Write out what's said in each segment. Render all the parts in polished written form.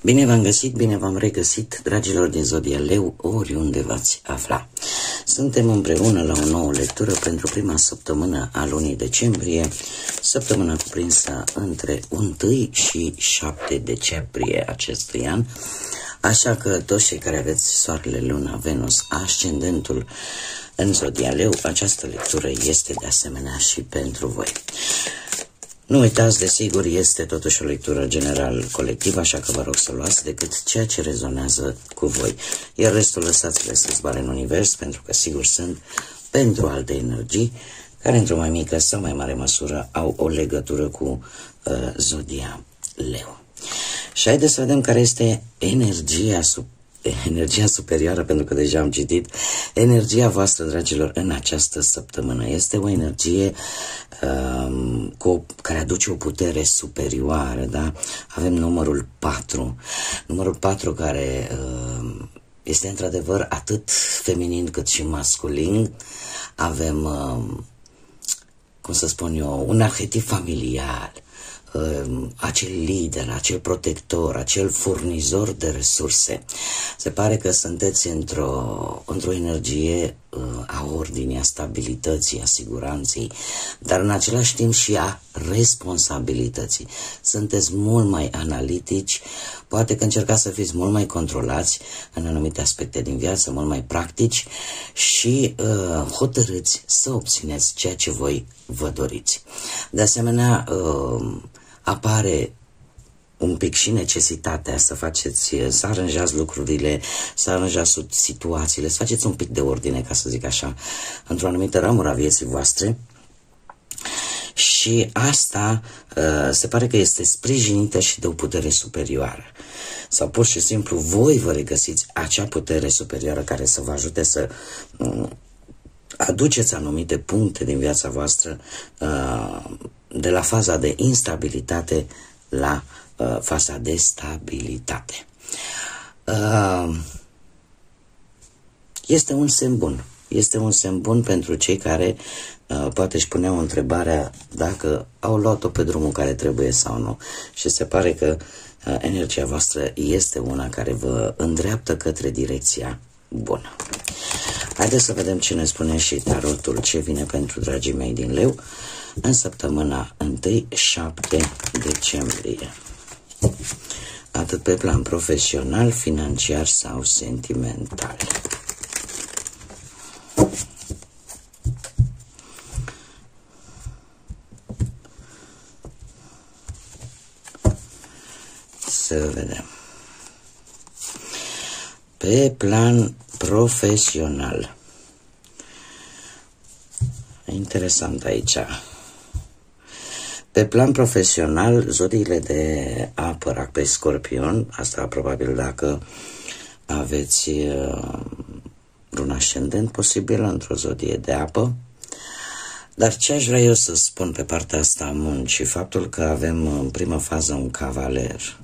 Bine v-am găsit, bine v-am regăsit, dragilor din Zodia Leu, oriunde v-ați afla. Suntem împreună la o nouă lectură pentru prima săptămână a lunii decembrie, săptămâna cuprinsă între 1 și 7 decembrie acestui an. Așa că toți cei care aveți soarele, luna, Venus, ascendentul în Zodia Leu, această lectură este de asemenea și pentru voi. Nu uitați, desigur, este totuși o lectură general colectivă, așa că vă rog să luați decât ceea ce rezonează cu voi. Iar restul lăsați-le să zboare în univers, pentru că sigur sunt pentru alte energii, care într-o mai mică sau mai mare măsură au o legătură cu Zodia Leu. Și haideți să vedem care este energia superioară, pentru că deja am citit. Energia voastră, dragilor, în această săptămână este o energie care aduce o putere superioară, da? Avem numărul 4, numărul 4 care este într-adevăr atât feminin cât și masculin. Avem, cum să spun eu, un arhetip familial, acel lider, acel protector, acel furnizor de resurse. Se pare că sunteți într-o energie a ordinii, a stabilității, a siguranței, dar în același timp și a responsabilității. Sunteți mult mai analitici, poate că încercați să fiți mult mai controlați în anumite aspecte din viață, mult mai practici și hotărâți să obțineți ceea ce voi vă doriți. De asemenea, apare un pic și necesitatea să faceți, să aranjați lucrurile, să aranjați situațiile, să faceți un pic de ordine, ca să zic așa, într-o anumită ramură a vieții voastre. Și asta se pare că este sprijinită și de o putere superioară. Sau pur și simplu voi vă regăsiți acea putere superioară care să vă ajute să aduceți anumite puncte din viața voastră de la faza de instabilitate la faza de stabilitate. Este un semn bun. Este un semn bun pentru cei care poate își puneau întrebarea dacă au luat-o pe drumul care trebuie sau nu. Și se pare că energia voastră este una care vă îndreaptă către direcția bună. Haideți să vedem ce ne spune și tarotul, ce vine pentru dragii mei din Leu în săptămâna 1-7 decembrie. Atât pe plan profesional, financiar sau sentimental. Să vedem. Pe plan profesional. Interesant aici. Pe plan profesional, zodiile de apă, pe Scorpion, asta probabil dacă aveți un ascendent posibil într-o zodie de apă. Dar ce aș vrea eu să spun pe partea asta a muncii, faptul că avem în prima fază un cavaler.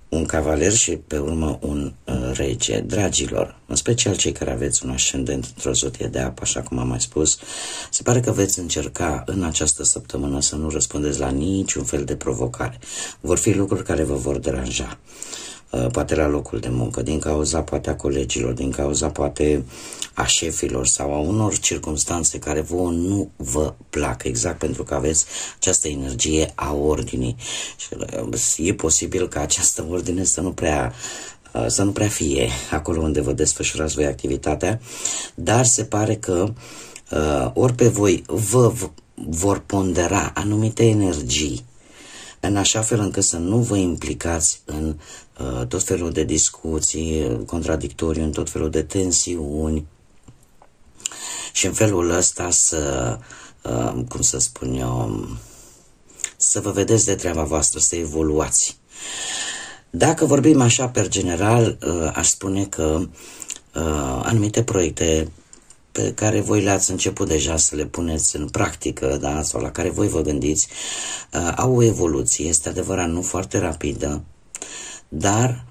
Un cavaler și pe urmă un rege. Dragilor, în special cei care aveți un ascendent într-o zodie de apă, așa cum am mai spus, se pare că veți încerca în această săptămână să nu răspundeți la niciun fel de provocare. Vor fi lucruri care vă vor deranja. Poate la locul de muncă, din cauza poate a colegilor, din cauza poate a șefilor sau a unor circumstanțe care vouă nu vă plac, exact pentru că aveți această energie a ordinii. Și e posibil ca această ordine să nu prea fie acolo unde vă desfășurați voi activitatea, dar se pare că ori pe voi vă vor pondera anumite energii în așa fel încât să nu vă implicați în tot felul de discuții contradictorii, în tot felul de tensiuni și în felul ăsta să, cum să spun eu, să vă vedeți de treaba voastră, să evoluați. Dacă vorbim așa per general, aș spune că anumite proiecte pe care voi le-ați început deja să le puneți în practică, da? Sau la care voi vă gândiți, au o evoluție, este adevărat, nu foarte rapidă, dar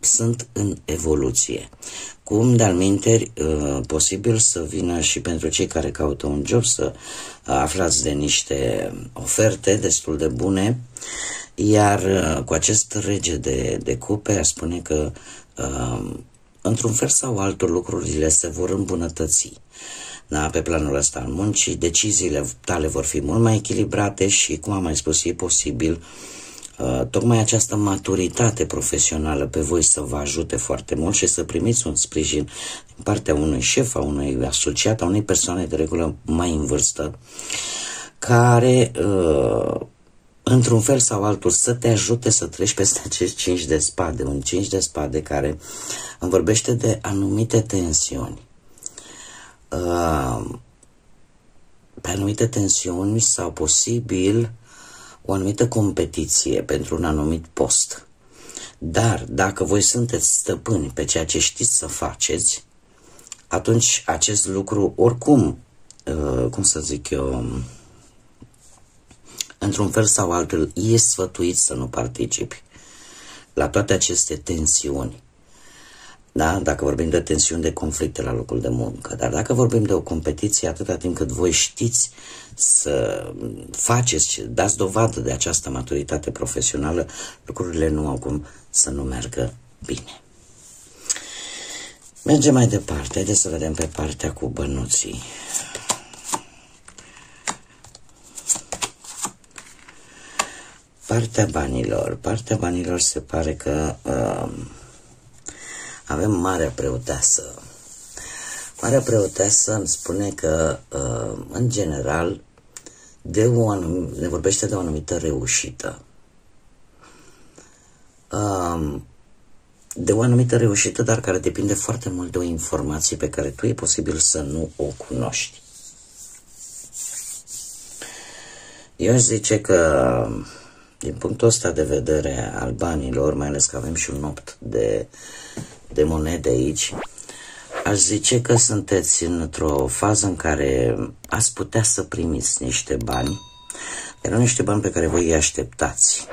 sunt în evoluție. Cum de-al minteri, posibil să vină și pentru cei care caută un job să aflați de niște oferte destul de bune, iar cu acest rege de cupe aș spune că într-un fel sau altul lucrurile se vor îmbunătăți. Da, pe planul ăsta al muncii, deciziile tale vor fi mult mai echilibrate și, cum am mai spus, e posibil tocmai această maturitate profesională pe voi să vă ajute foarte mult și să primiți un sprijin din partea unui șef, a unui asociat, a unei persoane de regulă mai în vârstă, care într-un fel sau altul să te ajute să treci peste acest 5 de spade, un 5 de spade care îmi vorbește de anumite tensiuni. Pe anumite tensiuni sau posibil o anumită competiție pentru un anumit post. Dar dacă voi sunteți stăpâni pe ceea ce știți să faceți, atunci acest lucru oricum, cum să zic eu, într-un fel sau altul, e sfătuit să nu participi la toate aceste tensiuni. Da? Dacă vorbim de tensiuni, de conflicte la locul de muncă. Dar dacă vorbim de o competiție, atâta timp cât voi știți să faceți, dați dovadă de această maturitate profesională, lucrurile nu au cum să nu meargă bine. Mergem mai departe. Haideți să vedem pe partea cu bănuții. Partea banilor. Partea banilor se pare că avem Marea Preoteasă. Marea Preoteasă îmi spune că, în general, ne vorbește de o anumită reușită. De o anumită reușită, dar care depinde foarte mult de o informație pe care tu e posibil să nu o cunoști. Eu aș zice că, din punctul ăsta de vedere al banilor, mai ales că avem și un 8 de monede aici, aș zice că sunteți într-o fază în care ați putea să primiți niște bani. Erau niște bani pe care voi îi așteptați.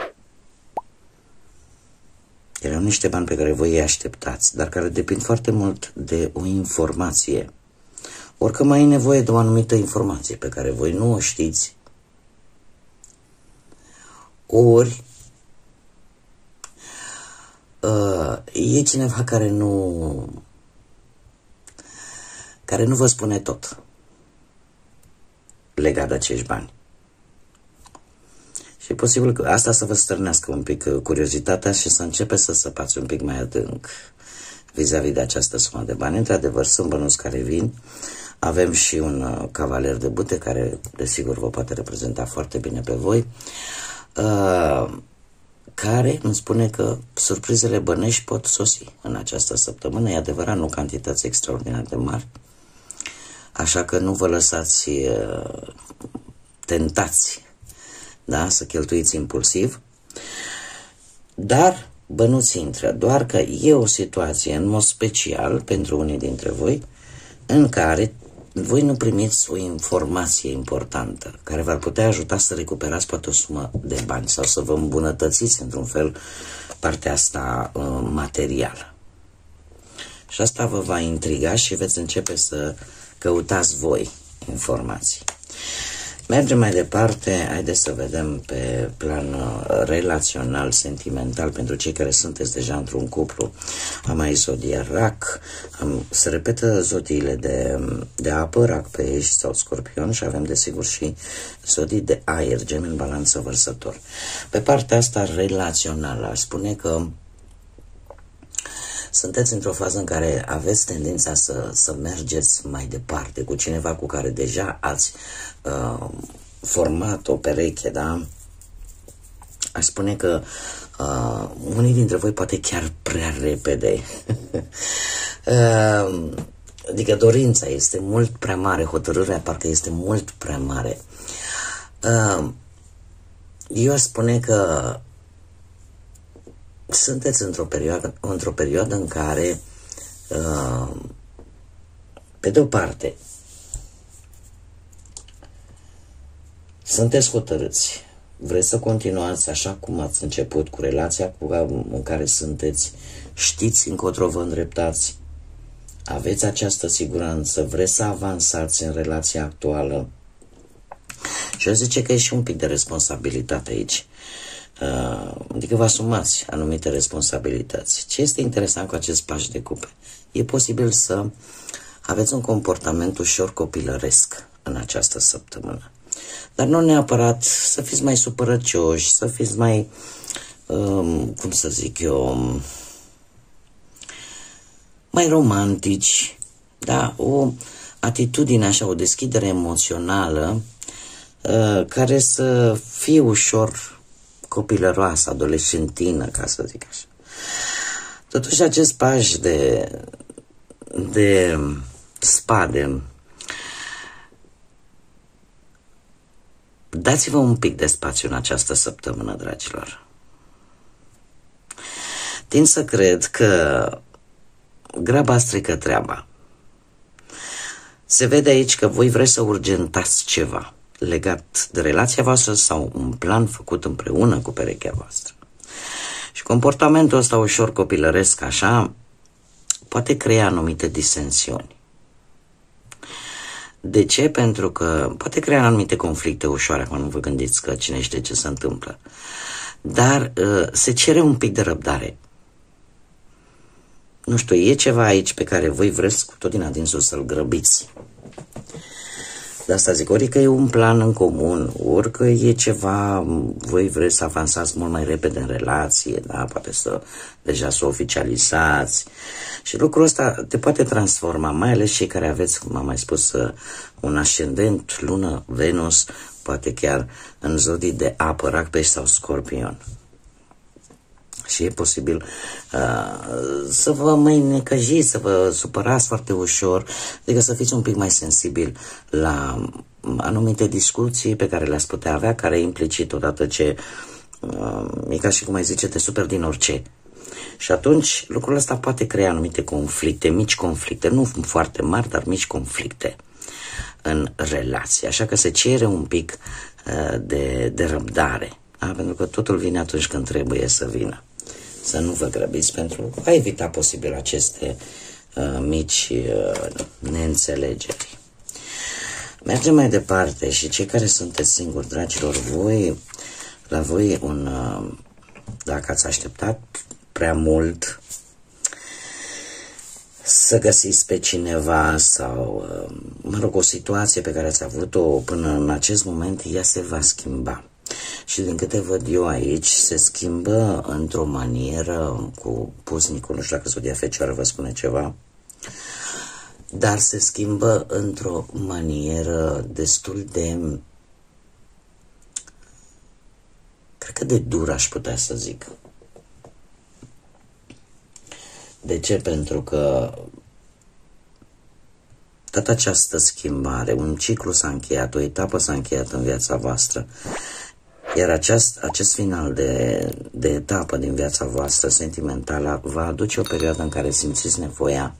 Dar care depind foarte mult de o informație. Orică mai e nevoie de o anumită informație pe care voi nu o știți, ori e cineva care nu vă spune tot legat de acești bani. Și e posibil că asta să vă stârnească un pic curiozitatea și să începeți să săpați un pic mai adânc vis-a-vis de această sumă de bani. Într-adevăr, sunt bănuți care vin. Avem și un cavaler de bute care, desigur, vă poate reprezenta foarte bine pe voi, care îmi spune că surprizele bănești pot sosi în această săptămână. E adevărat, nu cantități extraordinar de mari, așa că nu vă lăsați tentați, da, să cheltuiți impulsiv, dar bănuți intră, doar că e o situație în mod special pentru unii dintre voi în care voi nu primiți o informație importantă care v-ar putea ajuta să recuperați poate o sumă de bani sau să vă îmbunătățiți într-un fel partea asta materială. Și asta vă va intriga și veți începe să căutați voi informații. Mergem mai departe, haideți să vedem pe plan relațional, sentimental, pentru cei care sunteți deja într-un cuplu. Am aici zodia Rac, se repetă zodiile de apă, Rac, Pești sau Scorpion și avem desigur și zodii de aer, Gemeni, Balanță, Vărsător. Pe partea asta relațională, aș spune că sunteți într-o fază în care aveți tendința să mergeți mai departe cu cineva cu care deja ați format o pereche, da? Aș spune că unii dintre voi poate chiar prea repede. Adică dorința este mult prea mare, hotărârea parcă este mult prea mare. Eu aș spune că sunteți într-o perioadă în care Pe de o parte, sunteți hotărâți, vreți să continuați așa cum ați început cu relația în care sunteți, știți încotro vă îndreptați, aveți această siguranță, vreți să avansați în relația actuală. Și eu zice că e și un pic de responsabilitate aici. Adică vă asumați anumite responsabilități. Ce este interesant cu acest paș de cupe? E posibil să aveți un comportament ușor copilăresc în această săptămână. Dar nu neapărat să fiți mai supărăcioși, să fiți mai, cum să zic eu, mai romantici, da? O atitudine așa, o deschidere emoțională care să fie ușor copilăroasă, adolescentină, ca să zic așa. Totuși acest paș de spade, dați-vă un pic de spațiu în această săptămână, dragilor. Tind să cred că graba strică treaba. Se vede aici că voi vreți să urgentați ceva legat de relația voastră sau un plan făcut împreună cu perechea voastră. Și comportamentul ăsta ușor copilăresc așa poate crea anumite disensiuni. De ce? Pentru că poate crea anumite conflicte ușoare, acum nu vă gândiți că cine știe ce se întâmplă. Dar se cere un pic de răbdare. Nu știu, e ceva aici pe care voi vreți cu tot din adinsul să-l grăbiți. De asta zic, ori că e un plan în comun, ori că e ceva, voi vreți să avansați mult mai repede în relație, da? Poate deja să o oficializați. Și lucrul ăsta te poate transforma, mai ales cei care aveți, cum am mai spus, un ascendent, lună, Venus, poate chiar în zodii de apă, Rac, Pești sau Scorpion. Și e posibil să vă mai necăjiți, să vă supărați foarte ușor, adică să fiți un pic mai sensibil la anumite discuții pe care le-ați putea avea, care implicit odată ce e ca și cum ai zice, te super din orice. Și atunci lucrul ăsta poate crea anumite conflicte, mici conflicte, nu foarte mari, dar mici conflicte în relație. Așa că se cere un pic de răbdare, da? Pentru că totul vine atunci când trebuie să vină. Să nu vă grăbiți pentru a evita posibil aceste mici neînțelegeri. Mergem mai departe și cei care sunteți singuri, dragilor, la voi dacă ați așteptat prea mult să găsiți pe cineva sau, mă rog, o situație pe care ați avut-o până în acest moment, ea se va schimba. Și din câte văd eu aici, se schimbă într-o manieră cu pusnicul, nu știu dacă zodia Fecioară vă spune ceva, dar se schimbă într-o manieră destul de, cred că de dură, aș putea să zic. De ce? Pentru că toată această schimbare, un ciclu s-a încheiat, o etapă s-a încheiat în viața voastră. Iar acest final de etapă din viața voastră sentimentală va aduce o perioadă în care simțiți nevoia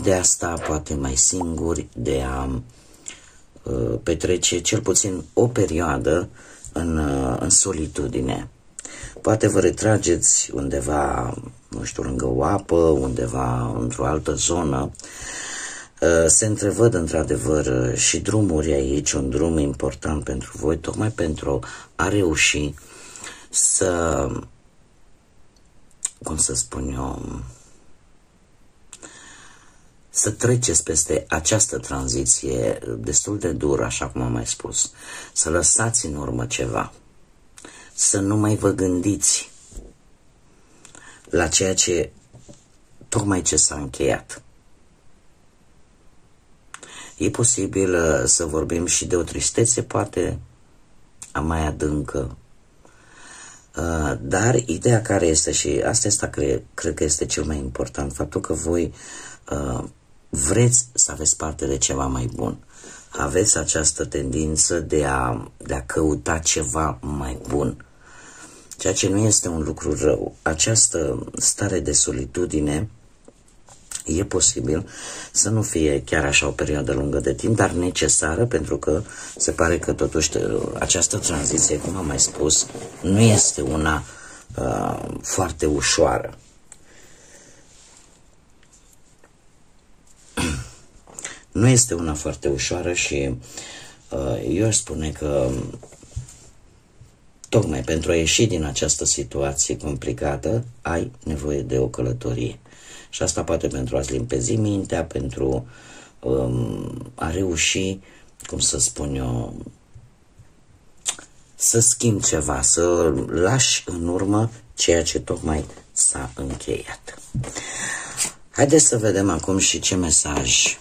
de a sta poate mai singuri, de a petrece cel puțin o perioadă în solitudine. Poate vă retrageți undeva, nu știu, lângă o apă, undeva într-o altă zonă. Se întrevăd într-adevăr și drumuri aici, un drum important pentru voi, tocmai pentru a reuși să, cum să spun eu, să treceți peste această tranziție destul de dură, așa cum am mai spus, să lăsați în urmă ceva, să nu mai vă gândiți la ceea ce tocmai ce s-a încheiat. E posibil să vorbim și de o tristețe, poate mai adâncă. Dar ideea care este, și asta cred că este cel mai important, faptul că voi vreți să aveți parte de ceva mai bun. Aveți această tendință de a căuta ceva mai bun. Ceea ce nu este un lucru rău. Această stare de solitudine e posibil să nu fie chiar așa o perioadă lungă de timp, dar necesară, pentru că se pare că totuși această tranziție, cum am mai spus, nu este una foarte ușoară. Nu este una foarte ușoară și eu aș spune că tocmai pentru a ieși din această situație complicată ai nevoie de o călătorie. Și asta poate pentru a-ți limpezi mintea, pentru a reuși, cum să spun eu, să schimbi ceva, să lași în urmă ceea ce tocmai s-a încheiat. Haideți să vedem acum și ce mesaj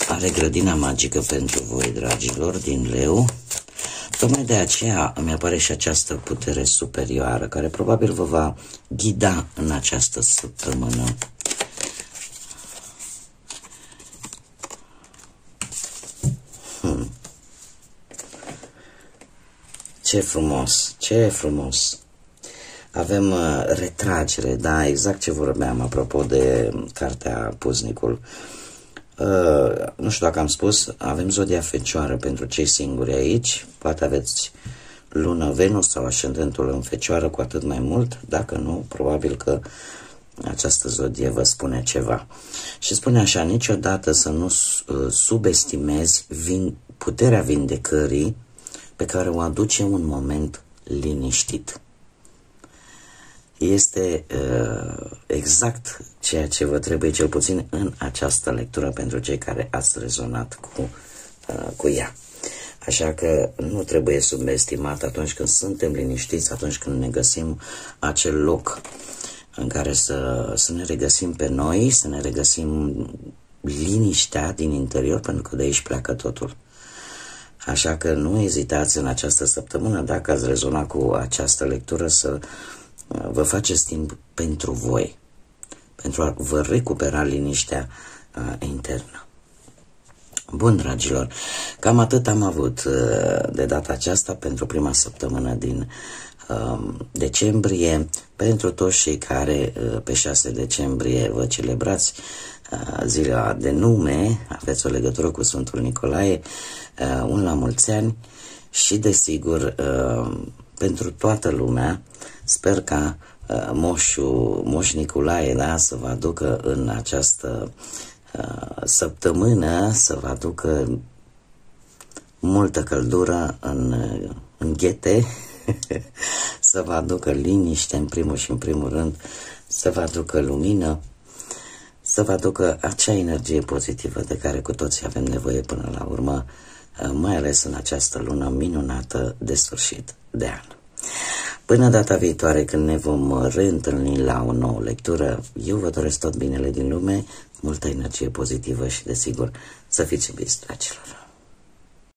are grădina magică pentru voi, dragilor, din Leu. Tocmai de aceea îmi apare și această putere superioară, care probabil vă va ghida în această săptămână. Ce frumos, ce frumos! Avem retragere, da, exact ce vorbeam apropo de cartea Puznicul. Nu știu dacă am spus, avem zodia Fecioară pentru cei singuri aici, poate aveți lună Venus sau ascendentul în Fecioară, cu atât mai mult, dacă nu, probabil că această zodie vă spune ceva. Și spune așa: niciodată să nu subestimezi puterea vindecării pe care o aduce un moment liniștit. Este exact ceea ce vă trebuie, cel puțin în această lectură, pentru cei care ați rezonat cu ea. Așa că nu trebuie subestimat atunci când suntem liniștiți, atunci când ne găsim acel loc în care să ne regăsim pe noi, să ne regăsim liniștea din interior, pentru că de aici pleacă totul. Așa că nu ezitați în această săptămână, dacă ați rezonat cu această lectură, să vă faceți timp pentru voi, pentru a vă recupera liniștea internă. Bun, dragilor, cam atât am avut de data aceasta pentru prima săptămână din decembrie. Pentru toți cei care pe 6 decembrie vă celebrați ziua de nume, aveți o legătură cu Sfântul Nicolae, un la mulți ani și, desigur, pentru toată lumea, sper ca Moș Nicolae, da, să vă aducă în această săptămână, să vă aducă multă căldură în ghete, să vă aducă liniște în primul și în primul rând, să vă aducă lumină, să vă aducă acea energie pozitivă de care cu toții avem nevoie până la urmă, mai ales în această lună minunată de sfârșit de an. Până data viitoare, când ne vom reîntâlni la o nouă lectură, eu vă doresc tot binele din lume, multă energie pozitivă și, desigur, să fiți iubiți, dragilor.